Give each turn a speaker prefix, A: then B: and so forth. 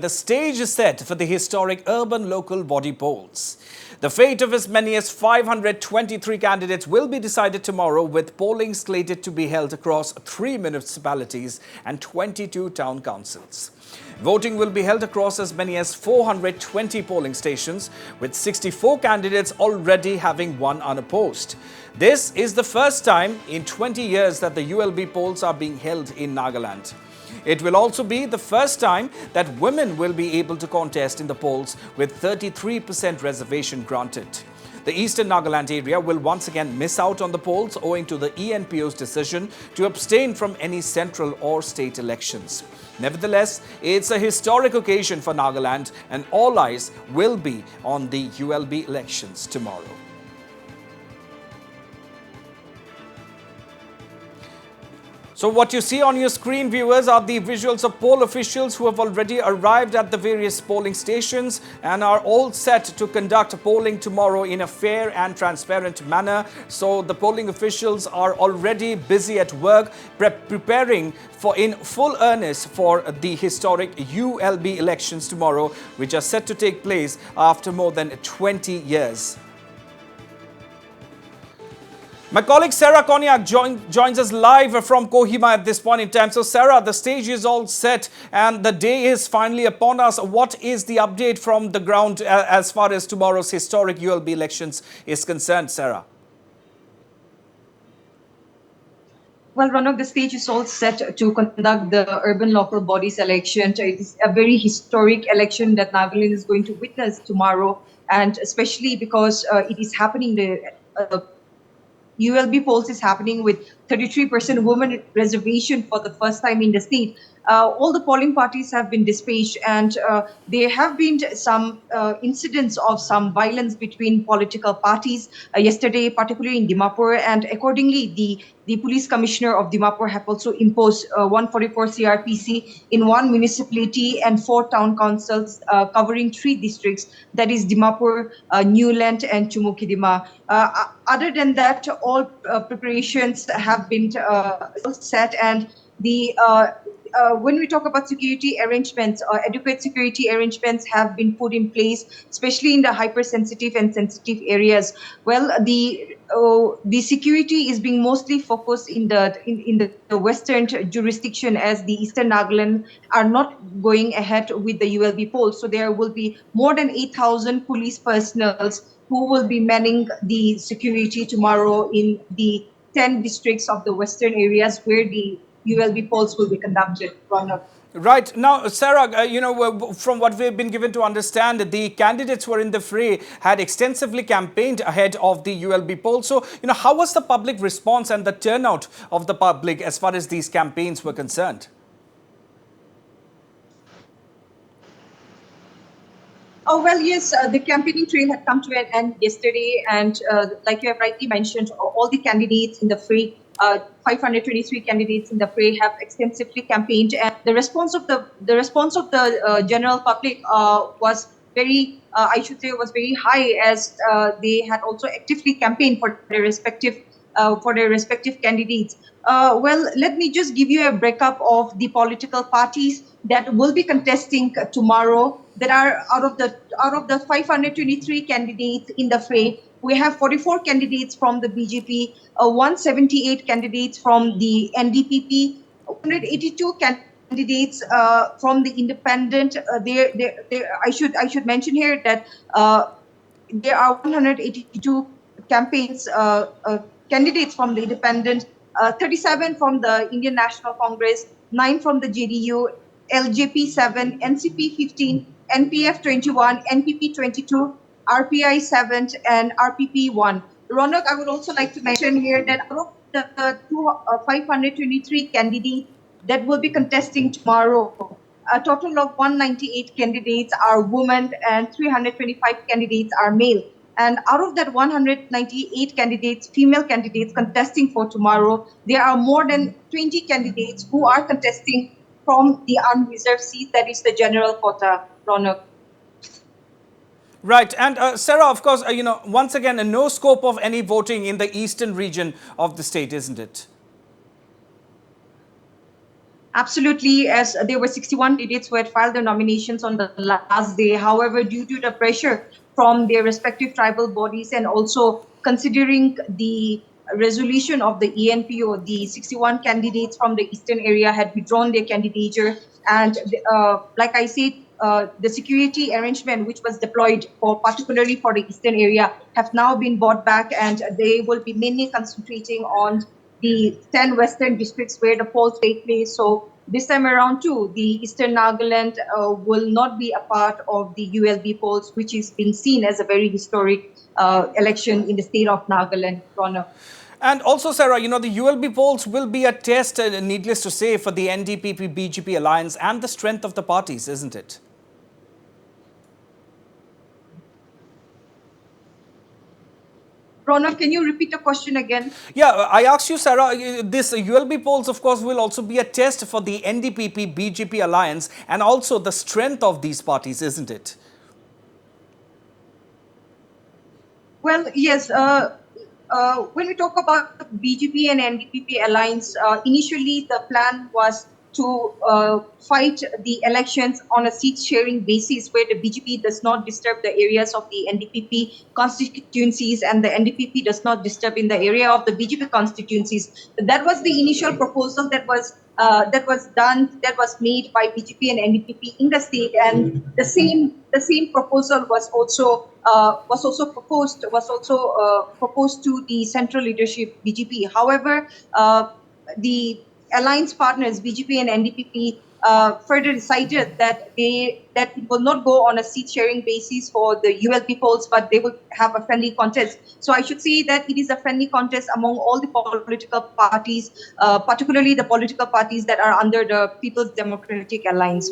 A: the stage is set for the historic urban local body polls. The fate of as many as 523 candidates will be decided tomorrow, with polling slated to be held across 3 municipalities and 22 town councils. Voting will be held across as many as 420 polling stations, with 64 candidates already having won unopposed. This is the first time in 20 years that the ULB polls are being held in Nagaland. It will also be the first time that women will be able to contest in the polls, with 33% reservation granted. The eastern Nagaland area will once again miss out on the polls owing to the ENPO's decision to abstain from any central or state elections. Nevertheless, it's a historic occasion for Nagaland, and all eyes will be on the ULB elections tomorrow. So what you see on your screen, viewers, are the visuals of poll officials who have already arrived at the various polling stations and are all set to conduct polling tomorrow in a fair and transparent manner. So the polling officials are already busy at work, preparing for in full earnest for the historic ULB elections tomorrow, which are set to take place after more than 20 years. My colleague Sarah Konyak joins us live from Kohima at this point in time. So Sarah, the stage is all set and the day is finally upon us. What is the update from the ground as far as tomorrow's historic ULB elections is concerned, Sarah?
B: Well, Ronak, the stage is all set to conduct the urban local bodies election. It is a very historic election that Nagaland is going to witness tomorrow, and especially because it is happening the ULB polls is happening with 33% women reservation for the first time in the state. All the polling parties have been dispatched, and there have been some incidents of some violence between political parties yesterday, particularly in Dimapur, and accordingly, the police commissioner of Dimapur have also imposed 144 CRPC in 1 municipality and 4 town councils covering 3 districts, that is Dimapur, Newland and Chumukidima. Other than that, all preparations have been set, and when we talk about security arrangements, adequate security arrangements have been put in place, especially in the hypersensitive and sensitive areas. Well, the security is being mostly focused in the western jurisdiction, as the eastern Nagaland are not going ahead with the ULB polls. So there will be more than 8,000 police personnel who will be manning the security tomorrow in the 10 districts of the western areas where the ULB polls will be conducted.
A: Right. Now, Sarah, from what we've been given to understand, the candidates who were in the fray had extensively campaigned ahead of the ULB poll. So, how was the public response and the turnout of the public as far as these campaigns were concerned?
B: Oh, well, yes, the campaigning trail had come to an end yesterday, and like you have rightly mentioned, all the candidates in the fray, 523 candidates in the fray, have extensively campaigned, and the response of the general public was very, I should say, was very high, as they had also actively campaigned for their respective candidates. Well, let me just give you a breakup of the political parties that will be contesting tomorrow. That are out of the 523 candidates in the fray, we have 44 candidates from the BGP, 178 candidates from the NDPP, 182 candidates from the independent. I should mention here that there are 182 candidates from the independent, 37 from the Indian National Congress, 9 from the JDU, LJP 7, NCP 15, NPF 21, NPP 22, RPI 7, and RPP 1. Ronak, I would also like to mention here that out of the 523 candidates that will be contesting tomorrow, a total of 198 candidates are women and 325 candidates are male. And out of that 198 candidates, female candidates contesting for tomorrow, there are more than 20 candidates who are contesting from the unreserved seat, that is the general quota, Ronak.
A: Right. And Sarah, of course, once again, no scope of any voting in the eastern region of the state, isn't it?
B: Absolutely, as there were 61 candidates who had filed their nominations on the last day. However, due to the pressure from their respective tribal bodies and also considering the resolution of the ENPO, the 61 candidates from the eastern area had withdrawn their candidature. And like I said, the security arrangement which was deployed for particularly for the eastern area have now been brought back, and they will be mainly concentrating on the 10 western districts where the polls take place. So this time around too, the Eastern Nagaland will not be a part of the ULB polls, which is being seen as a very historic election in the state of Nagaland, Ronak.
A: And also, Sarah, the ULB polls will be a test, needless to say, for the NDPP BGP alliance and the strength of the parties, isn't it?
B: Ronak, can you repeat the question again?
A: Yeah, I asked you, Sarah, this ULB polls, of course, will also be a test for the NDPP BGP alliance and also the strength of these parties, isn't it?
B: Well, yes. When we talk about BGP and NDPP alliance, initially the plan was to fight the elections on a seat sharing basis where the BGP does not disturb the areas of the NDPP constituencies and the NDPP does not disturb in the area of the BGP constituencies. That was the initial proposal that was done, that was made by BGP and NDPP in the state, and the same proposal was also proposed to the central leadership BGP. However, the alliance partners BGP and NDPP further decided that it will not go on a seat sharing basis for the ULP polls, but they will have a friendly contest. So I should say that it is a friendly contest among all the political parties, particularly the political parties that are under the People's Democratic Alliance.